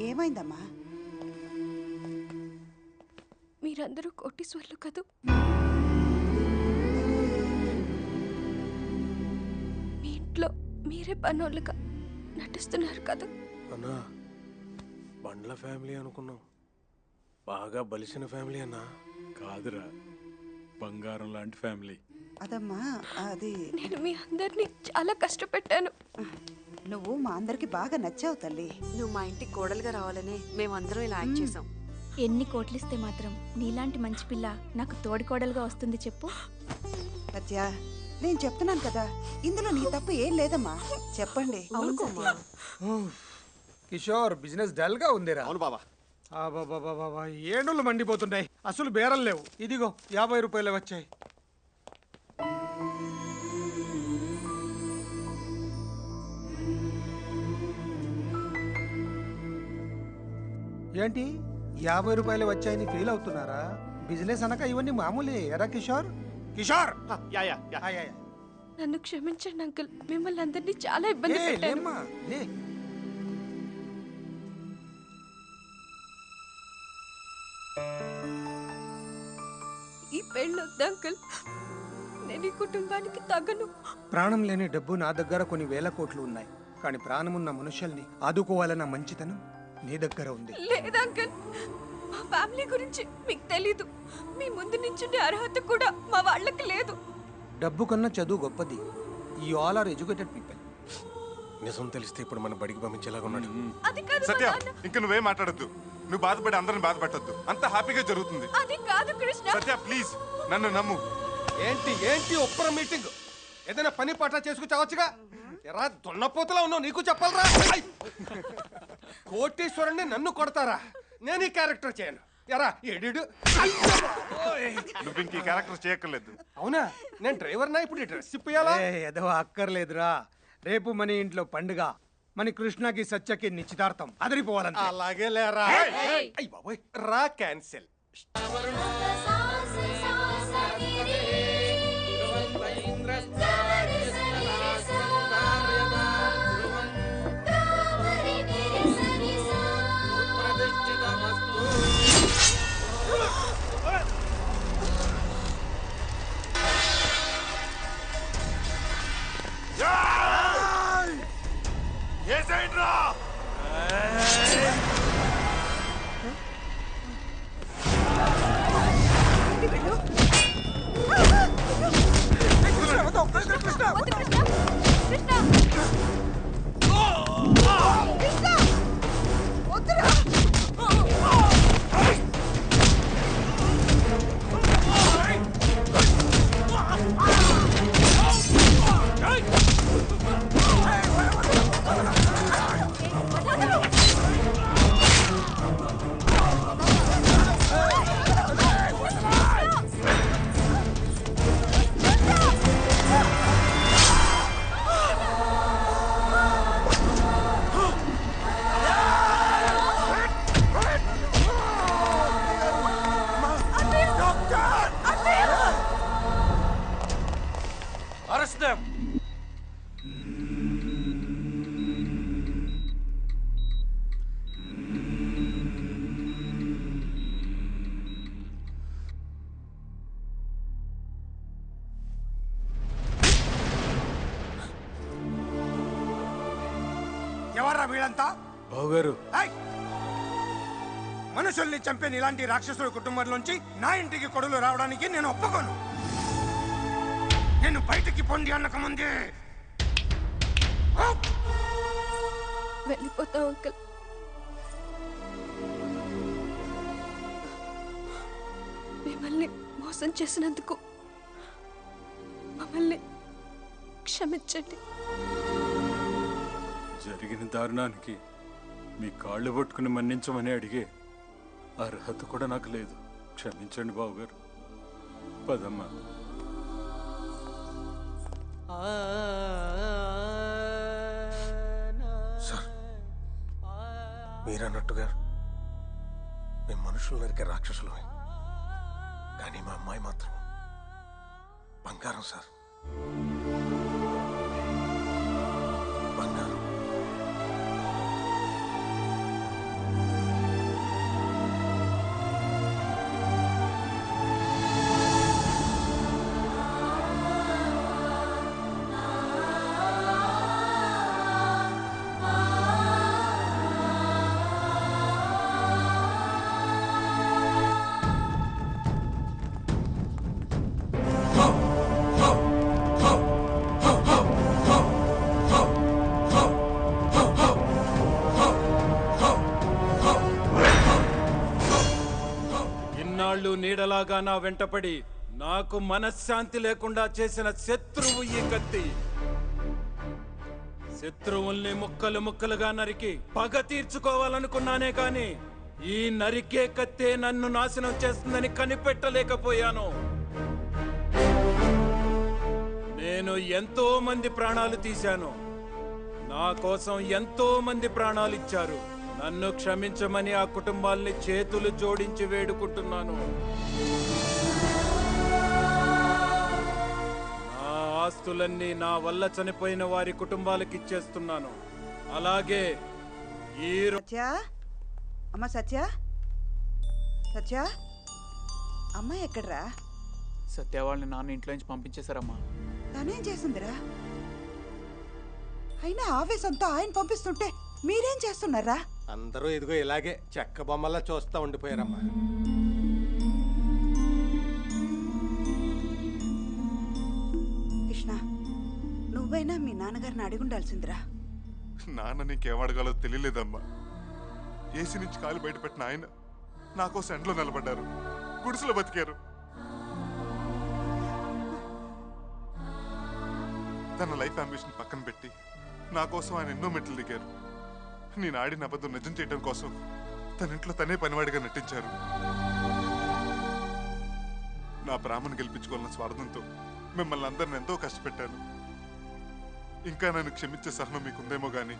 ఏమైందమ్మా? మీరందరూ కోటీశ్వర్లు కదూ. మీ ఇంట్లో మీరే పనోళ్ళుగా నటిస్తున్నారు కదా. అన్నా, బండ్ల ఫ్యామిలీ అనుకున్నాం, బాగా బలిసిన ఫ్యామిలీ అన్నా. కాదురా, బంగారం లాంటి ఫ్యామిలీ. అదమ్మా, అది నేను మీ అందరినీ చాలా కష్టపెట్టాను. నువ్వు మా అందరికి బాగా నచ్చావు తల్లి. నువ్వు మా ఇంటికి కోడలుగా రావాలనే మేమందరం ఇలా యాక్ట్ చేసాం. ఎన్ని కోట్లిస్తే మాత్రం నీలాంటి మంచి పిల్ల నాకు తోడికోడలుగా వస్తుంది చెప్పు. సత్య, నేను చెప్తున్నాను కదా, ఇందులో నీ తప్పు ఏం లేదమ్మా. చెప్పండి. కిషోర్, బిజినెస్ డల్ గా ఉందిరా. అవును బాబా. ఏడుళ్ళు మండిపోతున్నాయి, అసలు బేరం లేవు. ఇదిగో 50 రూపాయలు వచ్చాయి. ఏంటి 50 రూపాయలు వచ్చాయని ఫీల్ అవుతున్నారా? బిజినెస్ అనక ఇవన్నీ మామూలే. ఎరా కిషోర్? కిషోర్, నన్ను క్షమించండి అంకుల్, మిమ్మల్ని అందరినీ చాలా ఇబ్బంది పెట్టాను. లే. ఈ పెళ్ళి వద్దు అంకుల్, నేను ఈ కుటుంబానికి తగను. ప్రాణం లేని డబ్బు నా దగ్గర కొన్ని వేల కోట్లు ఉన్నాయి, కానీ ప్రాణమున్న మనుషుల్ని ఆదుకోవాలన్న మంచితనం నీ దగ్గర ఉంది. లేదు అంకుల్, మా ఫ్యామిలీ గురించి మీకు తెలీదు. మీ ముందు నించుండే అర్హత కూడా మా వాళ్ళకి లేదు. డబ్బు కన్నా చదువు గొప్పది. You all are educated people. నిజం తెలిస్తే ఇప్పుడు మన బడికి పంపించేలాగా ఉన్నాడు. అది కాదు సత్య, మా నాన్న. ఇంక నువ్వేం మాట్లాడద్దు. నువ్వు బాధపడి అందరిని బాధపెట్టద్దు. అంత హ్యాపీగా జరుగుతుంది. అది కాదు కృష్ణ. సత్య ప్లీజ్ నన్ను నమ్ము. ఏంటి ఒప్పర మీటింగ్? ఏదైనా పని పాట చేసుకు చావచ్చుగా. ఎరా దొన్నపోతలా ఉన్నావు, నీకు చెప్పాలరా. కోటీశ్వరుణ్ణి నన్ను కొడతారా? నేను ఈ క్యారెక్టర్ చేయను. ఎరా ఎడిడు. నువ్వు ఇంక ఈ క్యారెక్టర్ చేయక్కర్లేదు. అవునా? నేను డ్రైవర్నా? ఇప్పుడు ఈ డ్రెస్ ఇప్పయాలా? ఏదో అక్కర్లేదురా. రేపు మన ఇంట్లో పండుగ. మన కృష్ణకి సత్యకి నిశ్చితార్థం. అదిరిపోవాలంటే. అలాగే లేరా. అయ్య బాబోయ్, రా క్యాన్సిల్. ఎవర్రా వీళ్ళంతా? బావగారు, మనుషుల్ని చంపే ఇలాంటి రాక్షసుల కుటుంబంలోంచి నా ఇంటికి కొడులు రావడానికి నేను ఒప్పుకోను. నేను బయటికి పొంది అన్నక ముందే వెళ్ళిపోతాం అంకుల్. మిమ్మల్ని మోసం చేసినందుకు మమ్మల్ని క్షమించండి. జరిగిన దారుణానికి మీ కాళ్ళు పట్టుకుని మన్నించమని అడిగే అర్హత కూడా నాకు లేదు. క్షమించండి బావగారు. పదమ్మా. సార్, మీరన్నట్టుగా మేము మనుషులు నరికే రాక్షసులమే, కానీ మా అమ్మాయి మాత్రం బంగారం సార్. బంగారం. నీడలాగా నా వెంటపడి నాకు మనశ్శాంతి లేకుండా చేసిన శత్రువు ఈ కత్తి. శత్రువుల్ని ముక్కలు ముక్కలుగా నరికి పగ తీర్చుకోవాలనుకున్నానే కాని ఈ నరికే కత్తే నన్ను నాశనం చేస్తుందని కనిపెట్టలేకపోయాను. నేను ఎంతో మంది ప్రాణాలు తీశాను. నా కోసం ఎంతో మంది ప్రాణాలు ఇచ్చారు. నన్ను క్షమించమని ఆ కుటుంబాల్ని చేతులు జోడించి వేడుకుంటున్నాను. నా ఆస్తులన్నీ నా వల్ల చనిపోయిన వారి కుటుంబాలకు ఇచ్చేస్తున్నాను. అలాగే ఈ సత్య, అమ్మ సత్య, సత్య, అమ్మ ఎక్కడ్రా? సత్య వాళ్ళని నాన్న ఇంట్లో నుంచి పంపించేశారమ్మా. తనేం చేసిందిరా? అయినా ఆవేశంతో ఆయన పంపిస్తుంటే మీరేం చేస్తున్నారా? అందరూ ఇదిగో ఇలాగే చెక్క బొమ్మల్లా చూస్తా ఉండిపోయారమ్మా. కృష్ణ, నువ్వైనా మీ నాన్నగారిని అడిగుండాల్సిందిరా. నాన్న నీకేం అడగాలో తెలియలేదమ్మా. ఏసీ నుంచి కాలు బయటపెట్టిన ఆయన నా కోసం ఎండలో నిలబడ్డారు, గుడిసెలో బతికారు. తన లైఫ్ అంబిషన్ పక్కన పెట్టి నా కోసం ఆయన ఎన్నో మెట్లు దిగారు. నేను ఆడిన అబద్ధం నిజం చేయడం కోసం తన ఇంట్లో తనే పనివాడిగా నటించారు. నా ప్రేమను గెలిపించుకోవాలన్న స్వార్థంతో మిమ్మల్ని అందరిని ఎంతో కష్టపెట్టాను. ఇంకా నన్ను క్షమించే సహనం మీకుందేమో గాని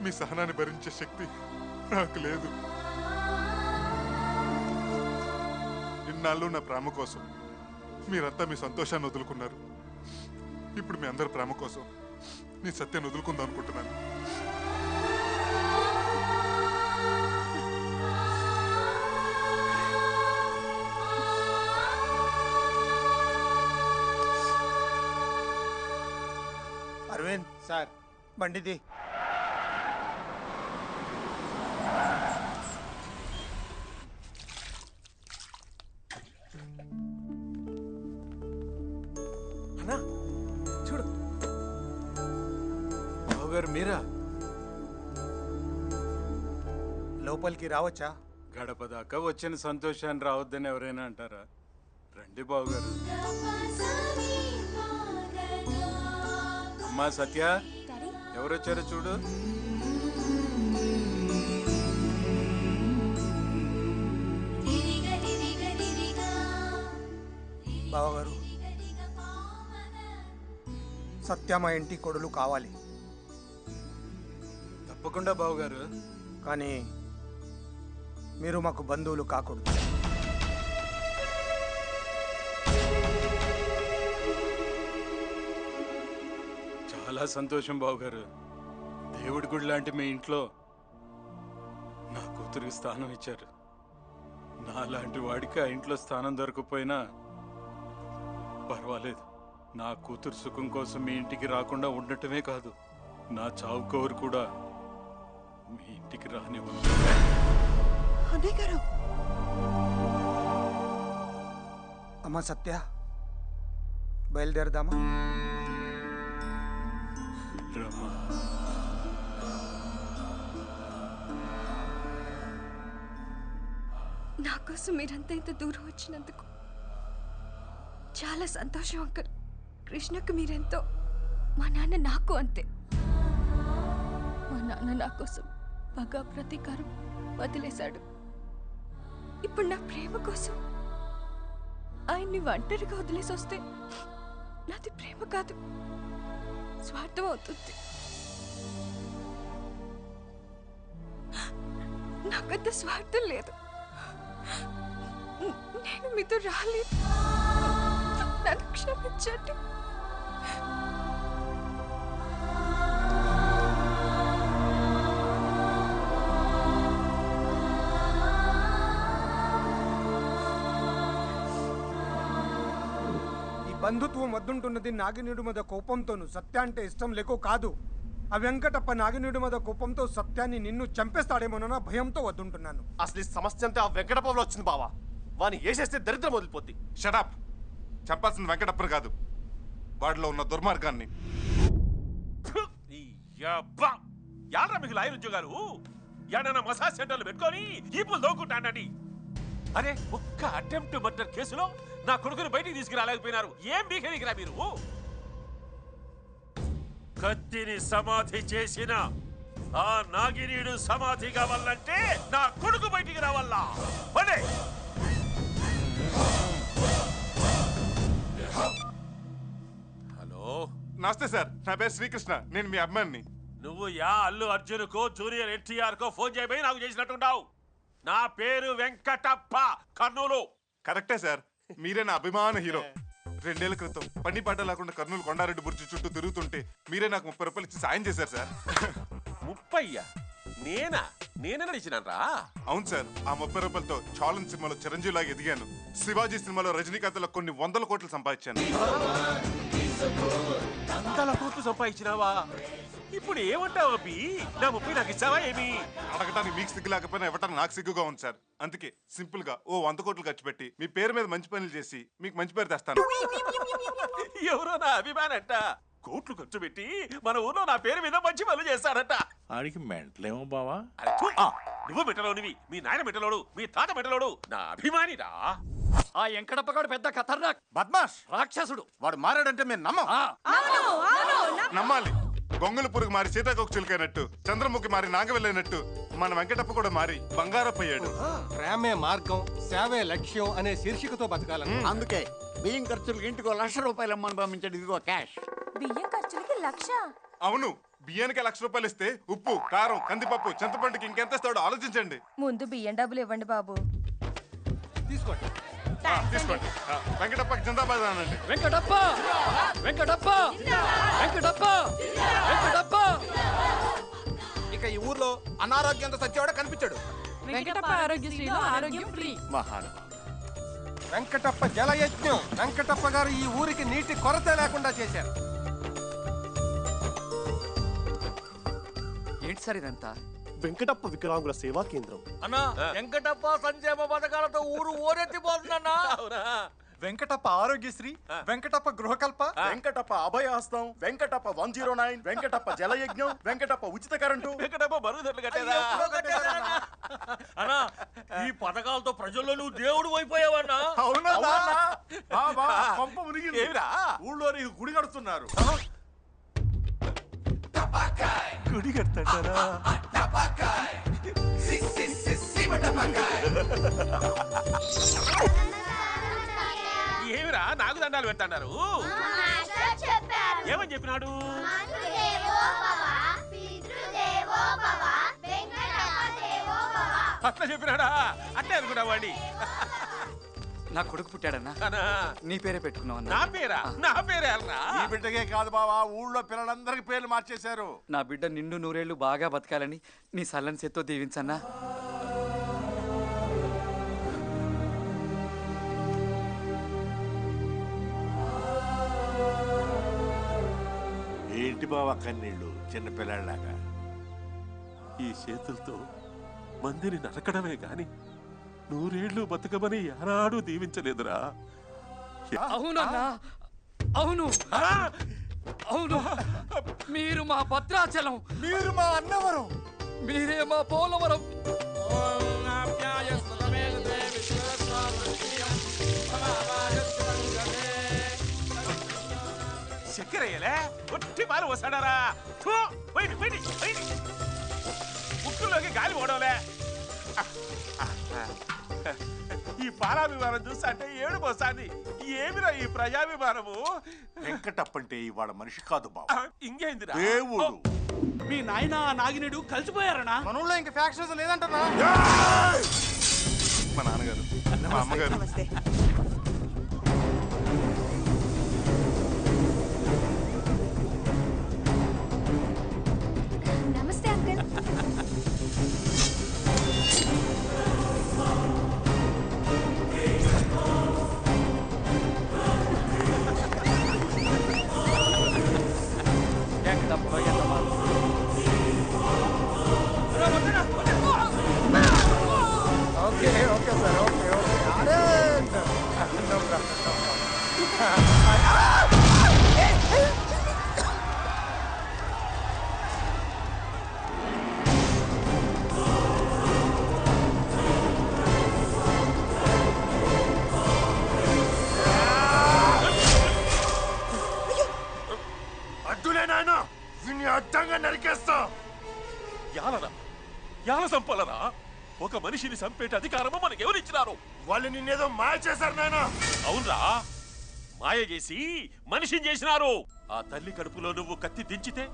మీ సహనాన్ని భరించే శక్తి నాకు లేదు. ఇన్నాళ్ళు నా ప్రేమ కోసం మీరంతా మీ సంతోషాన్ని వదులుకున్నారు. ఇప్పుడు మీ అందరి ప్రేమ కోసం నీ సత్యాన్ని వదులుకుందాం అనుకుంటున్నాను. అరవింద్ సార్, బండిది. అన్నా చూడు. బావగారు మీరా? లోపలికి రావచ్చా? గడప దాకా వచ్చిన సంతోషాన్ని రావద్దని ఎవరైనా అంటారా? రండి బావగారు. అమ్మా సత్య, ఎవరొచ్చారో చూడు. బావగారు, సత్య మా ఇంటి కొడులు కావాలి. తప్పకుండా బావగారు. కానీ మీరు మాకు బంధువులు కాకూడదు. చాలా సంతోషం బావగారు. దేవుడి గుడి లాంటి మీ ఇంట్లో నా కూతురికి స్థానం ఇచ్చారు. నా లాంటి వాడికి ఆ ఇంట్లో స్థానం దొరకపోయినా పర్వాలేదు. నా కూతురు సుఖం కోసం మీ ఇంటికి రాకుండా ఉండటమే కాదు, నా చావు కోరు కూడా మీ ఇంటికి రానివ్వను. అన్నయ్య గారు, అమ్మ సత్య, బయలుదేరదామా? రమ్మా. నా కోసం మీరంతా ఇంత దూరం వచ్చినందుకు చాలా సంతోషం అంకుల్. కృష్ణకు మీరెంతో, మా నాన్న నాకు అంతే. మా నాన్న నా కోసం పగ ప్రతీకారం వదిలేశాడు. ఇప్పుడు నా ప్రేమ కోసం ఆయన్ని ఒంటరిగా వదిలేసి వస్తే నాది ప్రేమ కాదు, స్వార్థం అవుతుంది. నాకంత స్వార్థం లేదు. నేను మీతో రాలేదు, నన్ను క్షమించండి. బంధుత్వం వద్దుంటున్నది నాగినీడు మీద కోపంతోను, సత్య అంటే ఇష్టం లేకో కాదు. ఆ వెంకటప్ప నాగినీడు మీద కోపంతో సత్యాన్ని నిన్ను చంపేస్తాడేమోనన్న భయంతో వద్దుంటున్నాను. అసలు ఈ సమస్య అంతా ఆ వెంకటప్పలో వచ్చింది బావా. వాని వేసేస్తే దరిద్రం వదిలిపోద్ది. షటప్. చంపాల్సిన వెంకటప్పని కాదు, వాడిలో ఉన్న దుర్మార్గాన్ని. యాడ్రా మీకు లాయర్ ఉద్యోగాలు? యాడన్నా మసాజ్ సెంటర్లు పెట్టుకొని ఈపులు దోకుంటానండి. అరే ఒక్క అటెంప్ట్ మర్డర్ కేసులో నా కొడుకుని బయటికి తీసుకురాలేకపోయినారు. ఏం బీకనికిరా మీరు? కత్తిని సమాధి చేసిన ఆ నాగినీడు సమాధి కావాలంటే నా కొడుకు బయటికి రావాలా? పడే హలో, నమస్తే సార్, నా పేరు శ్రీకృష్ణ, నేను మీ అమ్మాయిని. నువ్వు యా అల్లు అర్జున్కో జూనియర్ ఎన్టీఆర్ కో ఫోన్ చేయబోయి నాకు చేసినట్టున్నావు. నా పేరు వెంకటప్ప, కర్నూలు. కరెక్టే సార్, మీరే నా అభిమాన హీరో. 2 ఏళ్ల క్రితం పని పడ్డ లేకుండా కర్నూలు కొండారెడ్డి బుర్జి చుట్టూ తిరుగుతుంటే మీరే నాకు 30 రూపాయలు ఇచ్చి సాయం చేశారు సార్. 30? నేనే నడిచినరా? అవును సార్, ఆ 30 రూపాయలతో చాలన్ సినిమాలో చిరంజీవి లాగా ఎదిగాను. శివాజీ సినిమాలో రజనీకాంత్లో కొన్ని 100 కోట్లు సంపాదించాను. 100 కోట్లు సంపాదించినావా? ఇప్పుడు ఏమంటావు అబ్బి? నా 30 నాకు ఇచ్చావా ఏమి? అడగటానికి మీకు సిగ్గు లేకపోయినా ఇవ్వటానికి నాకు సిగ్గుగా ఉంది సార్. అందుకే సింపుల్ గా ఓ 100 కోట్లు ఖర్చు పెట్టి మీ పేరు మీద మంచి పనులు చేసి మీకు మంచి పేరు తెస్తాను. ఎవరో నా అభిమానంట కోట్లు ఖర్చు పెట్టి మన ఊర్లో నా పేరు మీద మంచి పనులు చేస్తాడట. ఆడికి మెంటలేమో బావా. నువ్వు మెట్టలోనివి, మీ నాయన మెట్టలోడు, మీ తాత మెట్టలోడు. నా అభిమానిరా. ఆ వెంకటప్పగాడు పెద్ద ఖతర్నాక్ బద్మాష్ రాక్షసుడు. వాడు మారాడంటే మేము నమ్మం. నమ్మాలి. గొంగళ పురుగు మారి సీతాకోక చిలుకైనట్టు, చంద్రముఖి మారి నాగవెళ్ళైనట్టు మన వెంకటప్ప కూడా మారి బంగారపోయాడు. ప్రేమే మార్గం, సేవే లక్ష్యం అనే శీర్షికతో బతకాలని. అందుకే బియ్యం ఖర్చులకి ఇంటికి 1,00,000 రూపాయలు అమ్మని పంపించాడు. ఇదిగో క్యాష్. బియ్యం ఖర్చులకి 1,00,000? అవును, బియ్యానికి 1,00,000 రూపాయలు ఇస్తే ఉప్పు, కారం, కందిపప్పు, చింతపండుకి ఇంకెంత ఇస్తాడో ఆలోచించండి. ముందు బియ్యం డబ్బులు ఇవ్వండి బాబు. తీసుకోండి. తీసుకోండి. వెంకటప్పకి జిందాబాద్ అనండి. వెంకటప్ప వెంకటప్ప వెంకటప్ప వెంకటప్ప. ఇక ఈ ఊర్లో అనారోగ్యంతో సచ్చేవాడు కనిపించాడు. వెంకటప్ప ఆరోగ్యశ్రీలో ఆరోగ్యం ఫ్రీ. వెంకటప్ప జలయజ్ఞం. వెంకటప్ప గారు ఈ ఊరికి నీటి కొరత లేకుండా చేశారు. ఏంటి సార్ ఇదంతా? వెంకటప్ప వికలాంగుల సేవా కేంద్రం. అన్నా వెంకటప్ప సంక్షేమ పథకాలతో ఊరు ఓరెత్తిపోతుందన్నా. వెంకటప్ప ఆరోగ్యశ్రీ, వెంకటప్ప గృహకల్ప, వెంకటప్ప అభయహస్తం, వెంకటప్ప 109, వెంకటప్ప జలయజ్ఞం, వెంకటప్ప ఉచిత కరెంటు, వెంకటప్ప బరువుదర్లు కట్టేదా? అన్నా ఈ పథకాలతో ప్రజల్లో నువ్వు దేవుడు అయిపోయావన్నా. అవునా? పంప మునిగింది. ఏమిరా? ఊళ్ళో నీకు గుడి కడుతున్నారు. గుడి కడతారా? ఏమిరా నాకు దండాలు పెడతాడారు? ఏమని చెప్పినాడు? అట్లా చెప్పినాడా? అట్లే అనుకున్నావాడి. నా కొడుకు పుట్టాడన్నా. నీ పేరే పెట్టుకున్నావు. నా పేరా? నా పేరే అల్రా. ఈ బిడ్డకే కాదు బావా, ఊళ్ళో పిల్లలందరికి పేర్లు మార్చేశారు. నా బిడ్డ నిండు నూరేళ్లు బాగా బతకాలని నీ సల్లని చేత్తో దీవించన్నా. ఏంటి బావా కన్నీళ్ళు చిన్నపిల్లలాగా? ఈ చేతులతో మందిని నరకడమే గాని 100 ఏళ్ళు బతకమని ఏనాడు దీవించలేదురా. అవునన్నా, అవును అవును. మీరు మా భద్రాచలం, మీరు మా అన్నవరం, మీరే మా పోలవరం. చక్కెరయ్యలే ఒట్టి పాలు వస్తాడారా? ముక్కుల్లోకి గాలి పోవడంలే. ఈ పాలాభిమానం చూస్తా అంటే ఏడు పోస్తాంది. ఏమిరా ఈ ప్రజాభిమానము? వెంకటప్పంటే ఇవాళ మనిషి కాదు బావా, ఇంకేందిరా? దేవుడు. మీ నాయన నాగినేడు కలిసిపోయారనా? మన ఊళ్ళో ఇంకా ఫ్యాక్షన్స్ లేదంటారా? మా నాన్నగారు, మా అమ్మగారు. నమస్తే. నమస్తే uncle. Okay okay sir, okay okay. అరే నో ప్రాబ్లం. ఒక మనిషిని చంపేట అధికారము మనకు ఎవరిచ్చినారు? వాళ్ళు నిన్నేదో మాయ చేశారు నాయన. అవునరా, మాయ చేసి మనిషిని చేసినారు. ఆ తల్లి కడుపులో నువ్వు కత్తి దించితే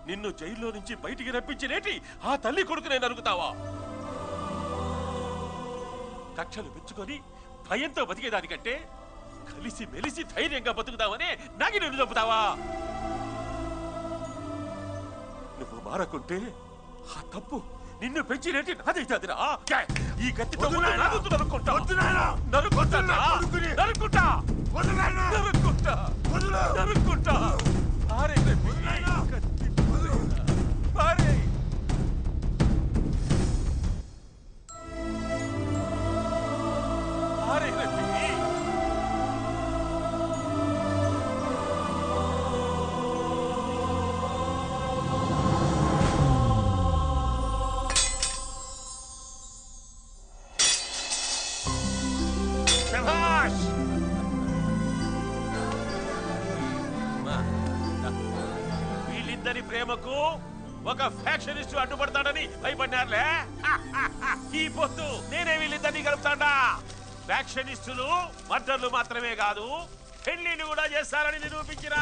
నిన్ను జైల్లో నుంచి బయటికి రప్పించినేటి ఆ తల్లి కొడుకునే నరుకుతావా? కక్షలు పెంచుకొని భయంతో బతికేదానికంటే కలిసి మెలిసి ధైర్యంగా బతుకుతావని నాగి నిన్ను చంపుతావా? నువ్వు మారకుంటే ఆ తప్పు నిన్ను పెంచినేటి నాదైతాదిరా. ఈ కత్తితో నరుక్కుంటా వీళ్ళిద్దరి ప్రేమకు ఒక ఫ్యాక్షనిస్ట్ అడ్డుపడతాడని భయపడ్డారులే. ఈ పొత్తు నేనే వీళ్ళిద్దరిని కలుపుతాడా. ఫ్యాక్షనిస్టులు మర్డర్లు మాత్రమే కాదు, పెళ్లిళ్ళు కూడా చేస్తారని నిరూపించినా.